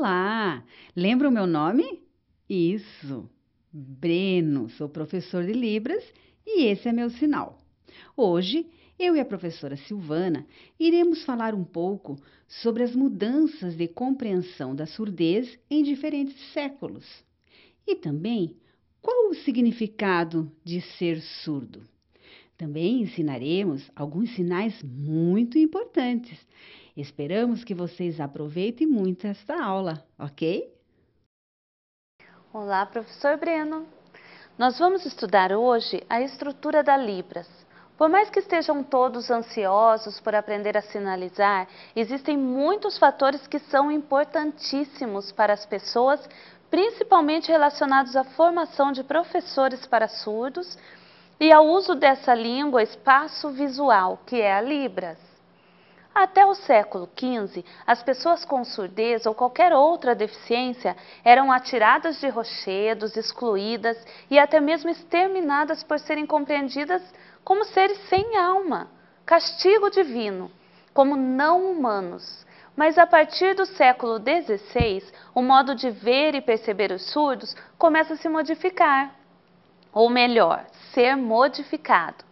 Olá! Lembra o meu nome? Isso, Breno. Sou professor de Libras e esse é meu sinal. Hoje, eu e a professora Silvana iremos falar um pouco sobre as mudanças de compreensão da surdez em diferentes séculos e também qual o significado de ser surdo. Também ensinaremos alguns sinais muito importantes. Esperamos que vocês aproveitem muito esta aula, ok? Olá, professor Breno. Nós vamos estudar hoje a estrutura da Libras. Por mais que estejam todos ansiosos por aprender a sinalizar, existem muitos fatores que são importantíssimos para as pessoas, principalmente relacionados à formação de professores para surdos e ao uso dessa língua espaço-visual, que é a Libras. Até o século XV, as pessoas com surdez ou qualquer outra deficiência eram atiradas de rochedos, excluídas e até mesmo exterminadas por serem compreendidas como seres sem alma, castigo divino, como não humanos. Mas a partir do século XVI, o modo de ver e perceber os surdos começa a se modificar, ou melhor, ser modificado.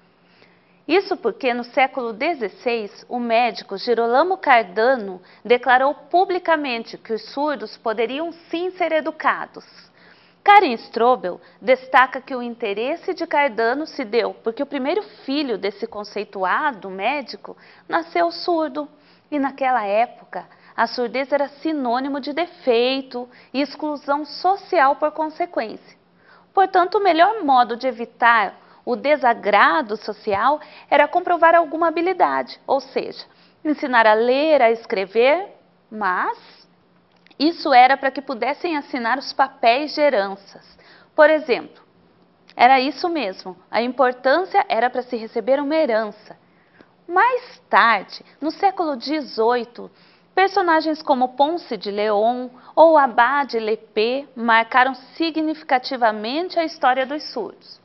Isso porque no século XVI, o médico Girolamo Cardano declarou publicamente que os surdos poderiam sim ser educados. Karin Strobel destaca que o interesse de Cardano se deu porque o primeiro filho desse conceituado médico nasceu surdo e naquela época a surdez era sinônimo de defeito e exclusão social por consequência. Portanto, o melhor modo de evitar o desagrado social era comprovar alguma habilidade, ou seja, ensinar a ler, a escrever, mas isso era para que pudessem assinar os papéis de heranças. Por exemplo, era isso mesmo, a importância era para se receber uma herança. Mais tarde, no século XVIII, personagens como Ponce de León ou Abade Lepé marcaram significativamente a história dos surdos.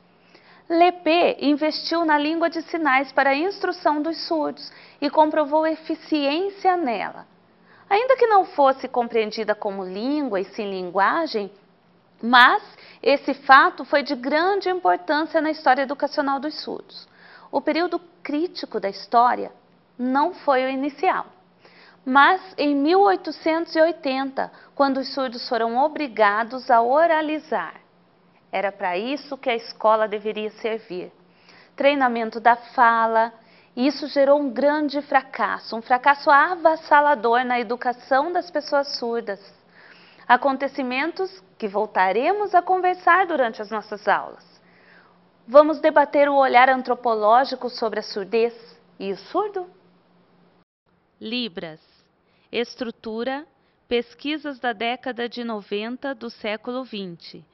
Lepé investiu na língua de sinais para a instrução dos surdos e comprovou eficiência nela. Ainda que não fosse compreendida como língua e sim linguagem, mas esse fato foi de grande importância na história educacional dos surdos. O período crítico da história não foi o inicial, mas em 1880, quando os surdos foram obrigados a oralizar. Era para isso que a escola deveria servir. Treinamento da fala, e isso gerou um grande fracasso, um fracasso avassalador na educação das pessoas surdas. Acontecimentos que voltaremos a conversar durante as nossas aulas. Vamos debater o olhar antropológico sobre a surdez e o surdo? Libras. Estrutura. Pesquisas da década de 90 do século XX.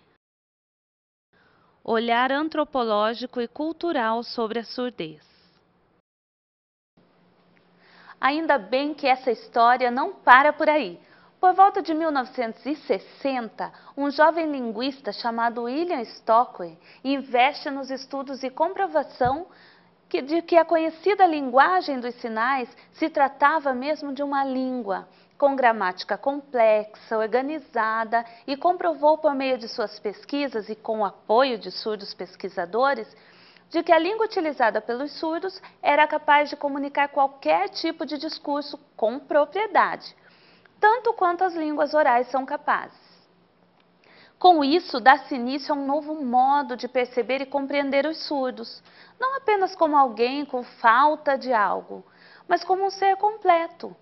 Olhar antropológico e cultural sobre a surdez. Ainda bem que essa história não para por aí. Por volta de 1960, um jovem linguista chamado William Stockwell investe nos estudos e comprovação de que a conhecida linguagem dos sinais se tratava mesmo de uma língua, com gramática complexa, organizada, e comprovou por meio de suas pesquisas e com o apoio de surdos pesquisadores, de que a língua utilizada pelos surdos era capaz de comunicar qualquer tipo de discurso com propriedade, tanto quanto as línguas orais são capazes. Com isso, dá-se início a um novo modo de perceber e compreender os surdos, não apenas como alguém com falta de algo, mas como um ser completo.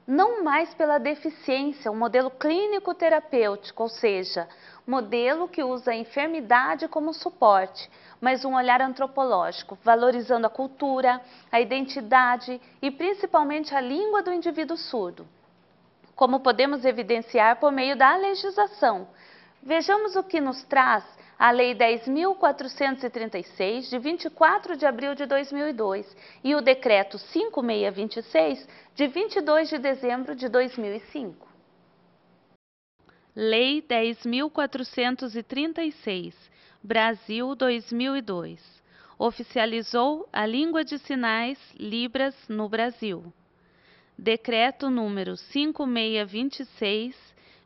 Não mais pela deficiência, um modelo clínico-terapêutico, ou seja, modelo que usa a enfermidade como suporte, mas um olhar antropológico, valorizando a cultura, a identidade e principalmente a língua do indivíduo surdo, como podemos evidenciar por meio da legislação. Vejamos o que nos traz a Lei 10.436, de 24 de abril de 2002, e o Decreto 5626, de 22 de dezembro de 2005. Lei 10.436, Brasil 2002, oficializou a língua de sinais Libras no Brasil. Decreto número 5626,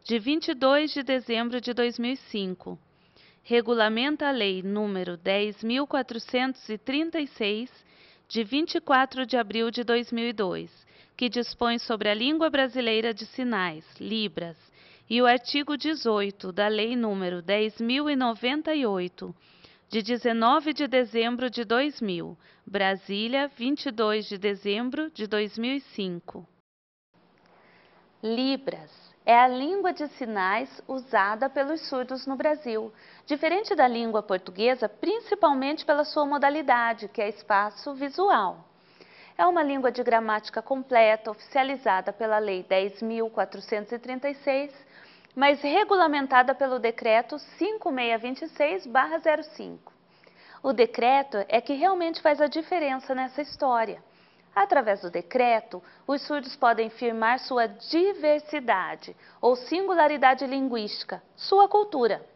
de 22 de dezembro de 2005. Regulamenta a Lei nº 10.436, de 24 de abril de 2002, que dispõe sobre a língua brasileira de sinais, Libras, e o artigo 18 da Lei nº 10.098, de 19 de dezembro de 2000, Brasília, 22 de dezembro de 2005. Libras é a língua de sinais usada pelos surdos no Brasil, diferente da língua portuguesa, principalmente pela sua modalidade, que é espaço visual. É uma língua de gramática completa, oficializada pela Lei 10.436, mas regulamentada pelo Decreto 5626/05. O decreto é que realmente faz a diferença nessa história. Através do decreto, os surdos podem firmar sua diversidade ou singularidade linguística, sua cultura,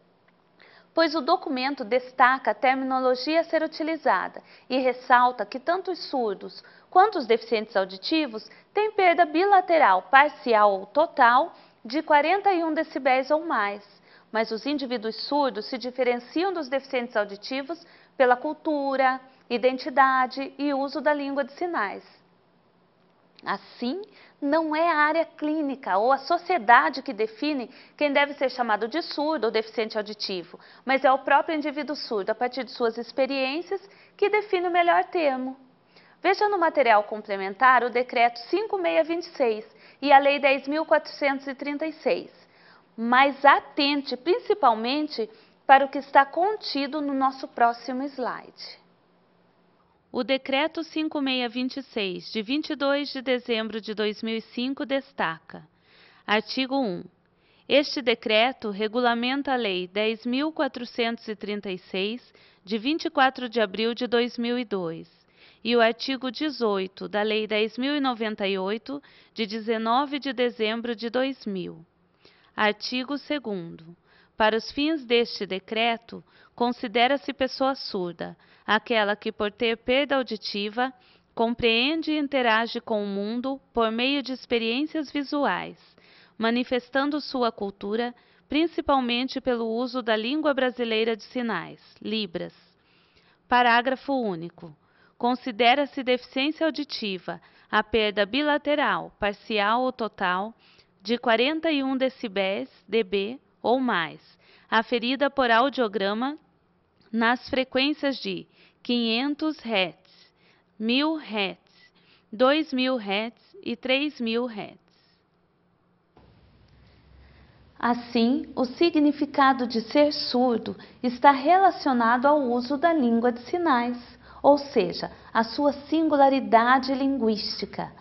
pois o documento destaca a terminologia a ser utilizada e ressalta que tanto os surdos quanto os deficientes auditivos têm perda bilateral, parcial ou total de 41 decibéis ou mais, mas os indivíduos surdos se diferenciam dos deficientes auditivos pela cultura, identidade e uso da língua de sinais. Assim, não é a área clínica ou a sociedade que define quem deve ser chamado de surdo ou deficiente auditivo, mas é o próprio indivíduo surdo, a partir de suas experiências, que define o melhor termo. Veja no material complementar o Decreto 5626 e a Lei 10.436, mas atente principalmente para o que está contido no nosso próximo slide. O Decreto 5626, de 22 de dezembro de 2005, destaca: artigo 1. Este decreto regulamenta a Lei 10.436, de 24 de abril de 2002, e o artigo 18 da Lei 10.098, de 19 de dezembro de 2000. Artigo 2º. Para os fins deste decreto, considera-se pessoa surda aquela que, por ter perda auditiva, compreende e interage com o mundo por meio de experiências visuais, manifestando sua cultura principalmente pelo uso da língua brasileira de sinais, Libras. Parágrafo único. Considera-se deficiência auditiva a perda bilateral, parcial ou total, de 41 decibéis, dB ou mais, aferida por audiograma nas frequências de 500 Hz, 1000 Hz, 2000 Hz e 3000 Hz. Assim, o significado de ser surdo está relacionado ao uso da língua de sinais, ou seja, a sua singularidade linguística.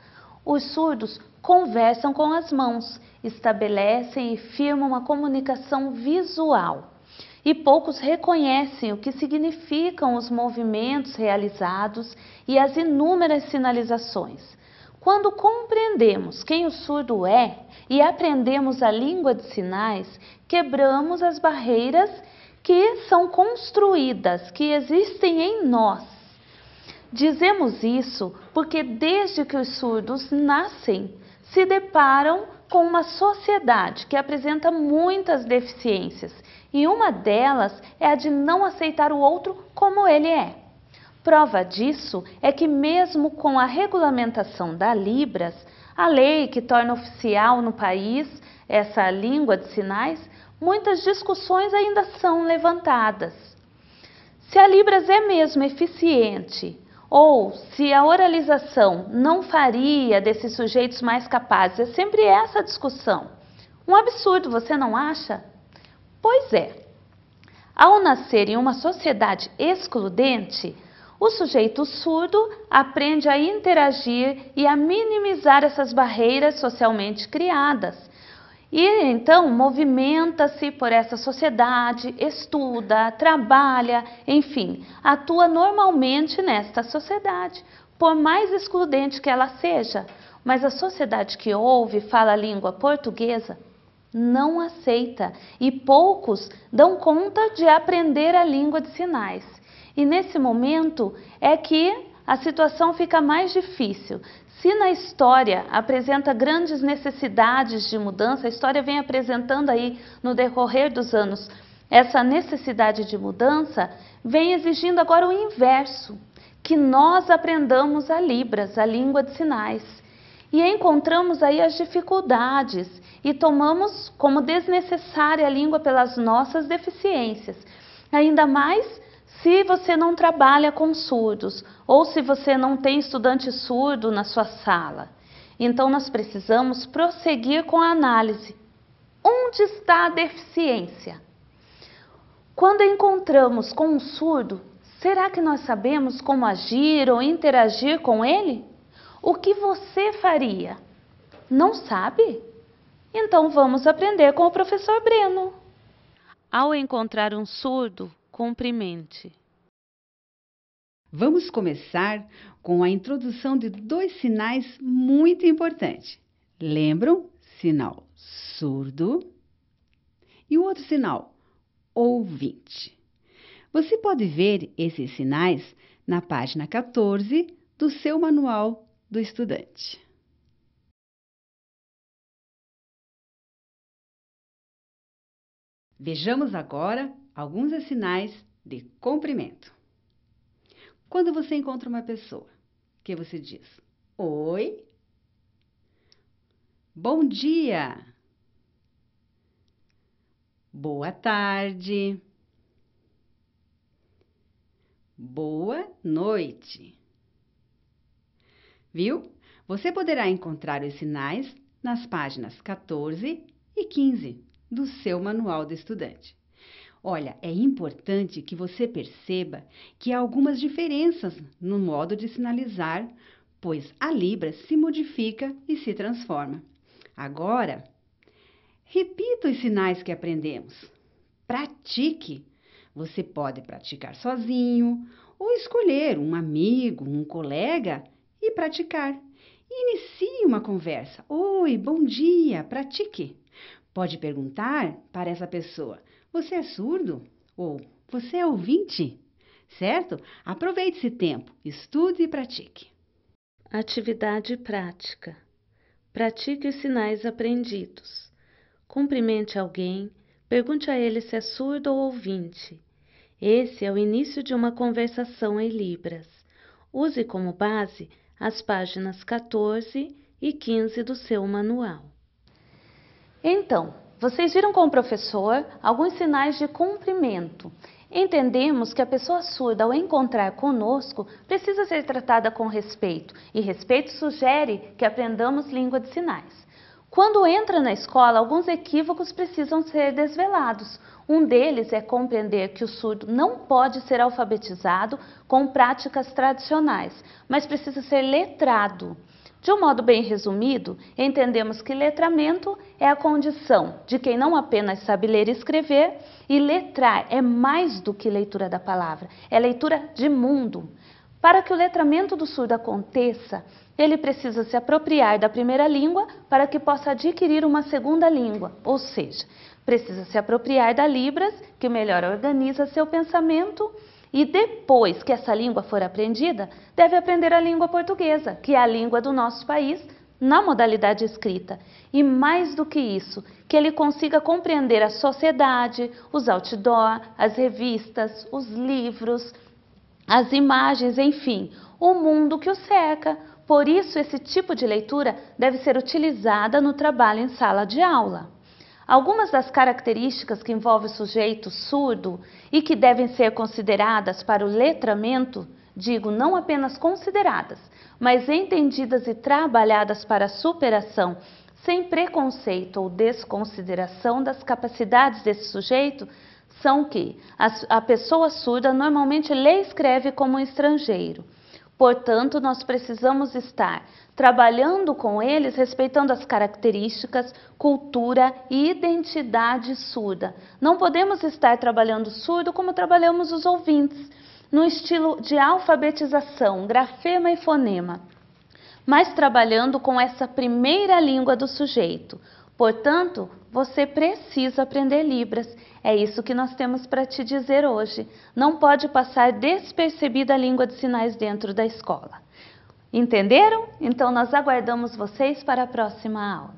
Os surdos conversam com as mãos, estabelecem e firmam uma comunicação visual. E poucos reconhecem o que significam os movimentos realizados e as inúmeras sinalizações. Quando compreendemos quem o surdo é e aprendemos a língua de sinais, quebramos as barreiras que são construídas, que existem em nós. Dizemos isso porque desde que os surdos nascem, se deparam com uma sociedade que apresenta muitas deficiências, e uma delas é a de não aceitar o outro como ele é. Prova disso é que mesmo com a regulamentação da Libras, a lei que torna oficial no país essa língua de sinais, muitas discussões ainda são levantadas. Se a Libras é mesmo eficiente, ou se a oralização não faria desses sujeitos mais capazes, é sempre essa discussão. Um absurdo, você não acha? Pois é. Ao nascer em uma sociedade excludente, o sujeito surdo aprende a interagir e a minimizar essas barreiras socialmente criadas. E então movimenta-se por essa sociedade, estuda, trabalha, enfim, atua normalmente nesta sociedade, por mais excludente que ela seja. Mas a sociedade que ouve e fala a língua portuguesa não aceita e poucos dão conta de aprender a língua de sinais. E nesse momento é que a situação fica mais difícil. Se na história apresenta grandes necessidades de mudança, a história vem apresentando aí no decorrer dos anos essa necessidade de mudança, vem exigindo agora o inverso, que nós aprendamos a Libras, a língua de sinais. E encontramos aí as dificuldades e tomamos como desnecessária a língua pelas nossas deficiências. Ainda mais se você não trabalha com surdos ou se você não tem estudante surdo na sua sala. Então nós precisamos prosseguir com a análise. Onde está a deficiência? Quando encontramos com um surdo, será que nós sabemos como agir ou interagir com ele? O que você faria? Não sabe? Então vamos aprender com o professor Breno. Ao encontrar um surdo, cumprimente. Vamos começar com a introdução de 2 sinais muito importantes. Lembram? Sinal surdo e o outro sinal, ouvinte. Você pode ver esses sinais na página 14 do seu manual do estudante. Vejamos agora alguns sinais de cumprimento. Quando você encontra uma pessoa, o que você diz? Oi, bom dia, boa tarde, boa noite. Viu? Você poderá encontrar os sinais nas páginas 14 e 15 do seu manual do estudante. Olha, é importante que você perceba que há algumas diferenças no modo de sinalizar, pois a Libras se modifica e se transforma. Agora, repita os sinais que aprendemos. Pratique. Você pode praticar sozinho ou escolher um amigo, um colega e praticar. Inicie uma conversa. Oi, bom dia, pratique. Pode perguntar para essa pessoa: você é surdo? Ou você é ouvinte? Certo? Aproveite esse tempo, estude e pratique. Atividade prática. Pratique os sinais aprendidos. Cumprimente alguém, pergunte a ele se é surdo ou ouvinte. Esse é o início de uma conversação em Libras. Use como base as páginas 14 e 15 do seu manual. Então, vocês viram com o professor alguns sinais de cumprimento. Entendemos que a pessoa surda, ao encontrar conosco, precisa ser tratada com respeito, e respeito sugere que aprendamos língua de sinais. Quando entra na escola, alguns equívocos precisam ser desvelados. Um deles é compreender que o surdo não pode ser alfabetizado com práticas tradicionais, mas precisa ser letrado. De um modo bem resumido, entendemos que letramento é a condição de quem não apenas sabe ler e escrever, e letrar é mais do que leitura da palavra, é leitura de mundo. Para que o letramento do surdo aconteça, ele precisa se apropriar da primeira língua para que possa adquirir uma segunda língua, ou seja, precisa se apropriar da Libras, que melhor organiza seu pensamento, e depois que essa língua for aprendida, deve aprender a língua portuguesa, que é a língua do nosso país, na modalidade escrita. E mais do que isso, que ele consiga compreender a sociedade, os outdoor, as revistas, os livros, as imagens, enfim, o mundo que o cerca. Por isso, esse tipo de leitura deve ser utilizada no trabalho em sala de aula. Algumas das características que envolvem o sujeito surdo e que devem ser consideradas para o letramento, digo não apenas consideradas, mas entendidas e trabalhadas para a superação, sem preconceito ou desconsideração das capacidades desse sujeito, são que a pessoa surda normalmente lê e escreve como um estrangeiro. Portanto, nós precisamos estar trabalhando com eles, respeitando as características, cultura e identidade surda. Não podemos estar trabalhando surdo como trabalhamos os ouvintes, no estilo de alfabetização, grafema e fonema, mas trabalhando com essa primeira língua do sujeito. Portanto, você precisa aprender Libras. É isso que nós temos para te dizer hoje. Não pode passar despercebida a língua de sinais dentro da escola. Entenderam? Então nós aguardamos vocês para a próxima aula.